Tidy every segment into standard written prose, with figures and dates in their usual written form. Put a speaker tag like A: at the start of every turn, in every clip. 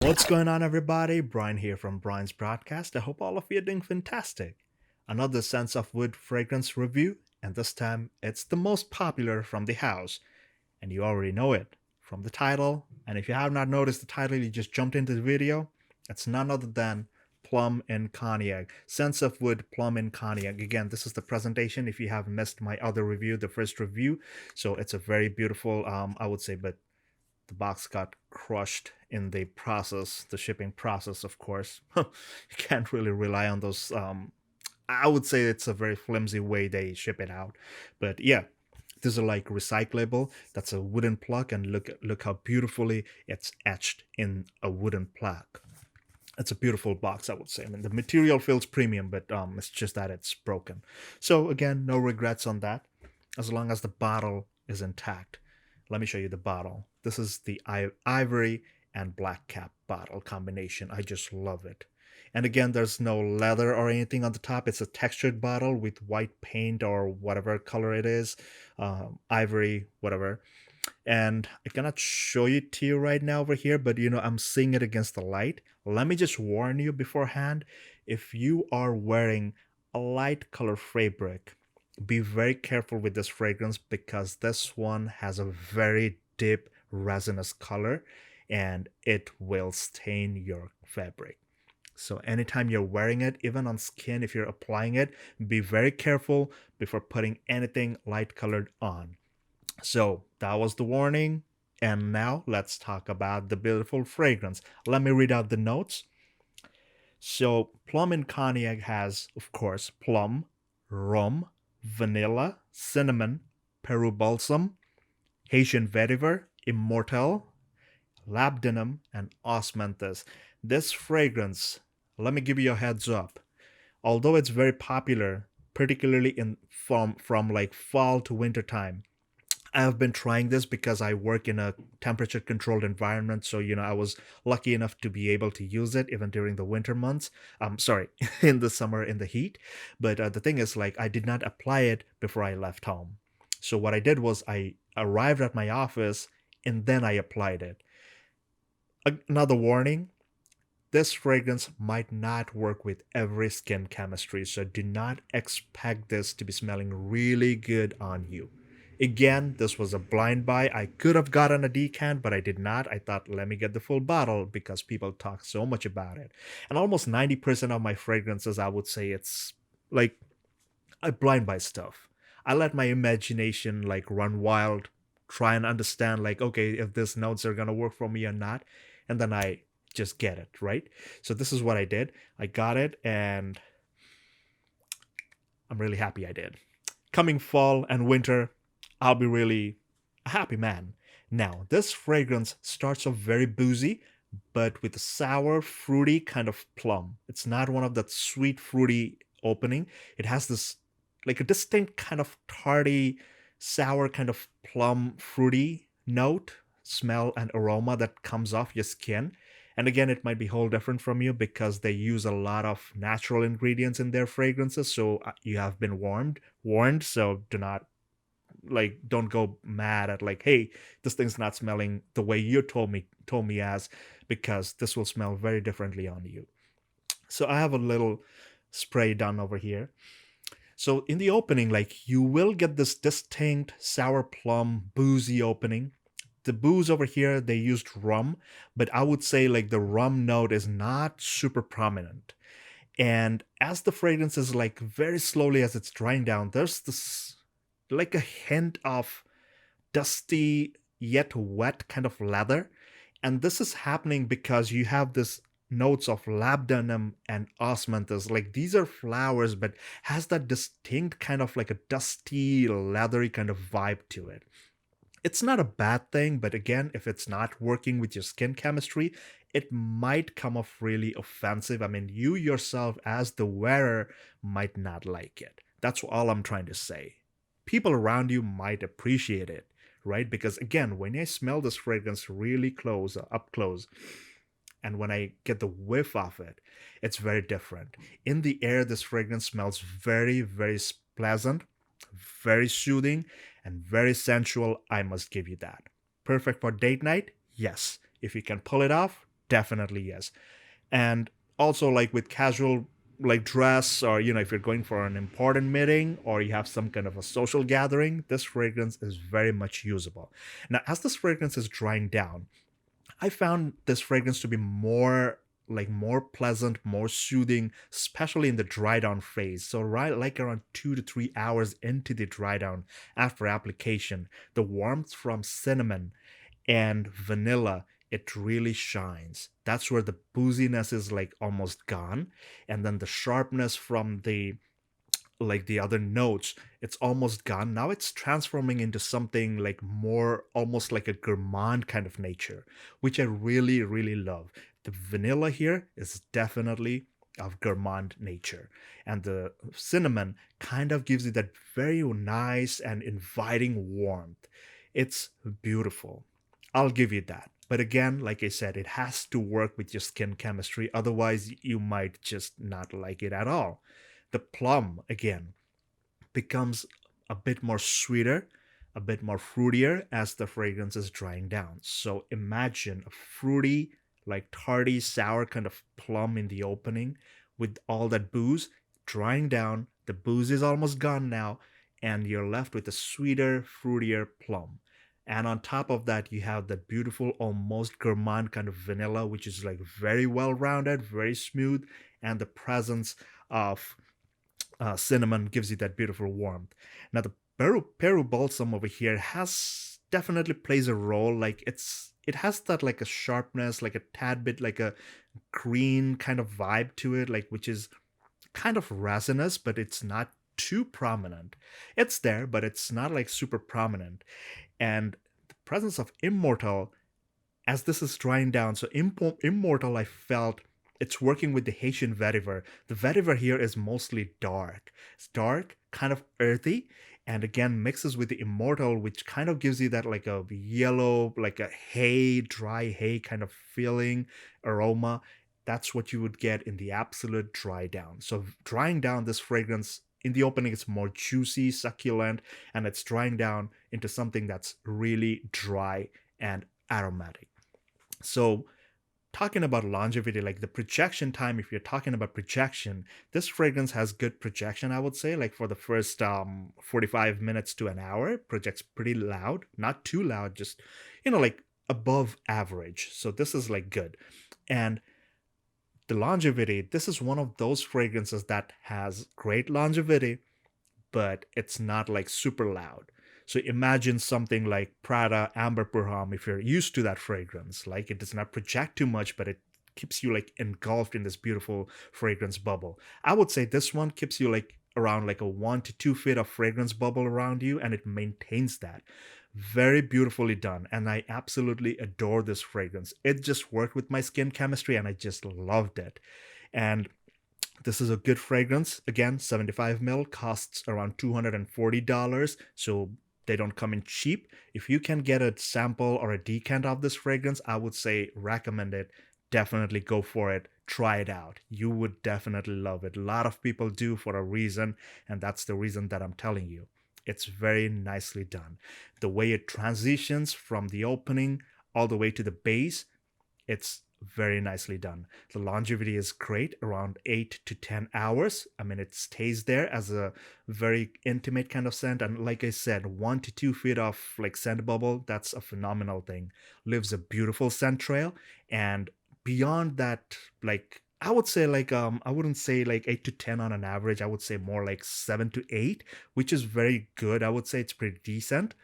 A: What's going on, everybody? Brian here from Brian's Broadcast. I hope all of you are doing fantastic. Another Sense of Wood fragrance review, and this time it's the most popular from the house, and you already know it from the title. And if you have not noticed the title, you just jumped into the video. It's none other than Plum in Cognac. Sense of Wood Plum in Cognac. Again, this is the presentation. If you have missed my other review, the first review, so it's a very beautiful, I would say, but the box got crushed in the process, the shipping process, of course. You can't really rely on those. I would say it's a very flimsy way they ship it out. But yeah, these are like recyclable. That's a wooden plug, and look how beautifully it's etched in a wooden plaque. It's a beautiful box, I would say. I mean, the material feels premium, but it's just that it's broken. So again, no regrets on that, as long as the bottle is intact. Let me show you the bottle. This is the ivory and black cap bottle combination. I just love it. And again, there's no leather or anything on the top. It's a textured bottle with white paint or whatever color it is, ivory, whatever. And I cannot show it to you right now over here, but I'm seeing it against the light. Let me just warn you beforehand, if you are wearing a light color fabric, be very careful with this fragrance because this one has a very deep resinous color and it will stain your fabric. So anytime you're wearing it, even on skin, if you're applying it, be very careful before putting anything light colored on. So that was the warning. And now let's talk about the beautiful fragrance. Let me read out the notes. So Plum in Cognac has, of course, plum, rum, vanilla, cinnamon, Peru balsam, Haitian vetiver, immortelle, labdanum, and osmanthus. This fragrance, let me give you a heads up. Although it's very popular, particularly in from like fall to winter time, I have been trying this because I work in a temperature controlled environment. So, I was lucky enough to be able to use it even during the winter months. Sorry, in the summer in the heat. But the thing is, like, I did not apply it before I left home. So, what I did was I arrived at my office and then I applied it. Another warning, this fragrance might not work with every skin chemistry. So, do not expect this to be smelling really good on you. Again, this was a blind buy. I could have gotten a decant, but I did not. I thought, let me get the full bottle because people talk so much about it. And almost 90% of my fragrances, I would say it's like I blind buy stuff. I let my imagination like run wild, try and understand like, okay, if these notes are gonna work for me or not, and then I just get it, right? So this is what I did. I got it and I'm really happy I did. Coming fall and winter, I'll be really a happy man. Now, this fragrance starts off very boozy, but with a sour, fruity kind of plum. It's not one of that sweet, fruity opening. It has this like a distinct kind of tarty, sour kind of plum, fruity note, smell, and aroma that comes off your skin. And again, it might be whole different from you because they use a lot of natural ingredients in their fragrances. So you have been warned. So do not don't go mad at like, hey, this thing's not smelling the way you told me as, because this will smell very differently on you. So I have a little spray done over here. So in the opening, like, you will get this distinct sour plum boozy opening. The booze over here, they used rum, but I would say like the rum note is not super prominent. And as the fragrance is like very slowly as it's drying down, there's this like a hint of dusty yet wet kind of leather. And this is happening because you have this notes of labdanum and osmanthus. Like, these are flowers, but has that distinct kind of like a dusty, leathery kind of vibe to it. It's not a bad thing, but again, if it's not working with your skin chemistry, it might come off really offensive. I mean, you yourself, as the wearer, might not like it. That's all I'm trying to say. People around you might appreciate it, right? Because again, when I smell this fragrance really close, up close, and when I get the whiff of it, it's very different. In the air, this fragrance smells very, very pleasant, very soothing, and very sensual. I must give you that. Perfect for date night? Yes. If you can pull it off, definitely yes. And also like with casual like dress, or if you're going for an important meeting or you have some kind of a social gathering, this fragrance is very much usable. Now as this fragrance is drying down, I found this fragrance to be more pleasant, more soothing, especially in the dry down phase. So right like around 2 to 3 hours into the dry down after application, the warmth from cinnamon and vanilla, it really shines. That's where the booziness is like almost gone. And then the sharpness from the other notes, it's almost gone. Now it's transforming into something like more almost like a gourmand kind of nature, which I really, really love. The vanilla here is definitely of gourmand nature, and the cinnamon kind of gives you that very nice and inviting warmth. It's beautiful. I'll give you that. But again, like I said, it has to work with your skin chemistry. Otherwise, you might just not like it at all. The plum, again, becomes a bit more sweeter, a bit more fruitier as the fragrance is drying down. So imagine a fruity, like tarty, sour kind of plum in the opening with all that booze drying down. The booze is almost gone now, and you're left with a sweeter, fruitier plum. And on top of that, you have that beautiful, almost gourmand kind of vanilla, which is like very well rounded, very smooth, and the presence of cinnamon gives you that beautiful warmth. Now the Peru balsam over here has definitely plays a role. Like it has that like a sharpness, like a tad bit like a green kind of vibe to it, like which is kind of resinous, but it's not too prominent. It's there, but it's not like super prominent. And the presence of immortal as this is drying down. So Immortal, I felt it's working with the Haitian vetiver. The vetiver here is mostly dark. It's dark, kind of earthy, and again mixes with the Immortal, which kind of gives you that like a yellow, like a hay, dry hay kind of feeling, aroma. That's what you would get in the absolute dry down. So drying down this fragrance in the opening, it's more juicy, succulent, and it's drying down into something that's really dry and aromatic. So, talking about longevity, like the projection time, if you're talking about projection, this fragrance has good projection, I would say. Like for the first 45 minutes to an hour, it projects pretty loud, not too loud, just, like above average. So, this is like good. And the longevity, this is one of those fragrances that has great longevity, but it's not like super loud. So imagine something like Prada Amber Purham if you're used to that fragrance. Like it does not project too much, but it keeps you like engulfed in this beautiful fragrance bubble. I would say this one keeps you like around like a 1 to 2 feet of fragrance bubble around you, and it maintains that. Very beautifully done, and I absolutely adore this fragrance. It just worked with my skin chemistry, and I just loved it. And this is a good fragrance. Again, 75 mil costs around $240, so they don't come in cheap. If you can get a sample or a decant of this fragrance, I would say recommend it. Definitely go for it. Try it out. You would definitely love it. A lot of people do for a reason, and that's the reason that I'm telling you. It's very nicely done. The way it transitions from the opening all the way to the base, it's very nicely done. The longevity is great, around 8 to 10 hours. I mean, it stays there as a very intimate kind of scent. And like I said, 1 to 2 feet of like scent bubble, that's a phenomenal thing. Leaves a beautiful scent trail. And beyond that, like I would say like I wouldn't say like 8 to 10 on an average. I would say more like 7 to 8, which is very good. I would say it's pretty decent.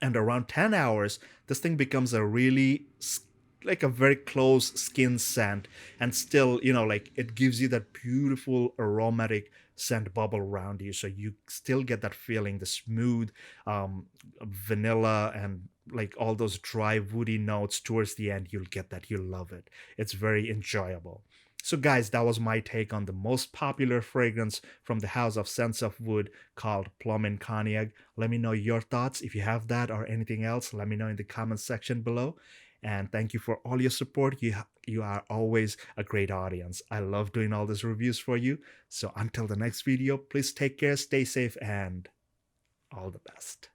A: And around 10 hours, this thing becomes a really like a very close skin scent, and still like it gives you that beautiful aromatic scent bubble around you, so you still get that feeling, the smooth vanilla and like all those dry woody notes towards the end. You'll get that. You'll love it. It's very enjoyable. So guys, that was my take on the most popular fragrance from the house of Sense of Wood called Plum in Cognac. Let me know your thoughts. If you have that or anything else, let me know in the comments section below. And thank you for all your support. You are always a great audience. I love doing all these reviews for you. So until the next video, please take care, stay safe, and all the best.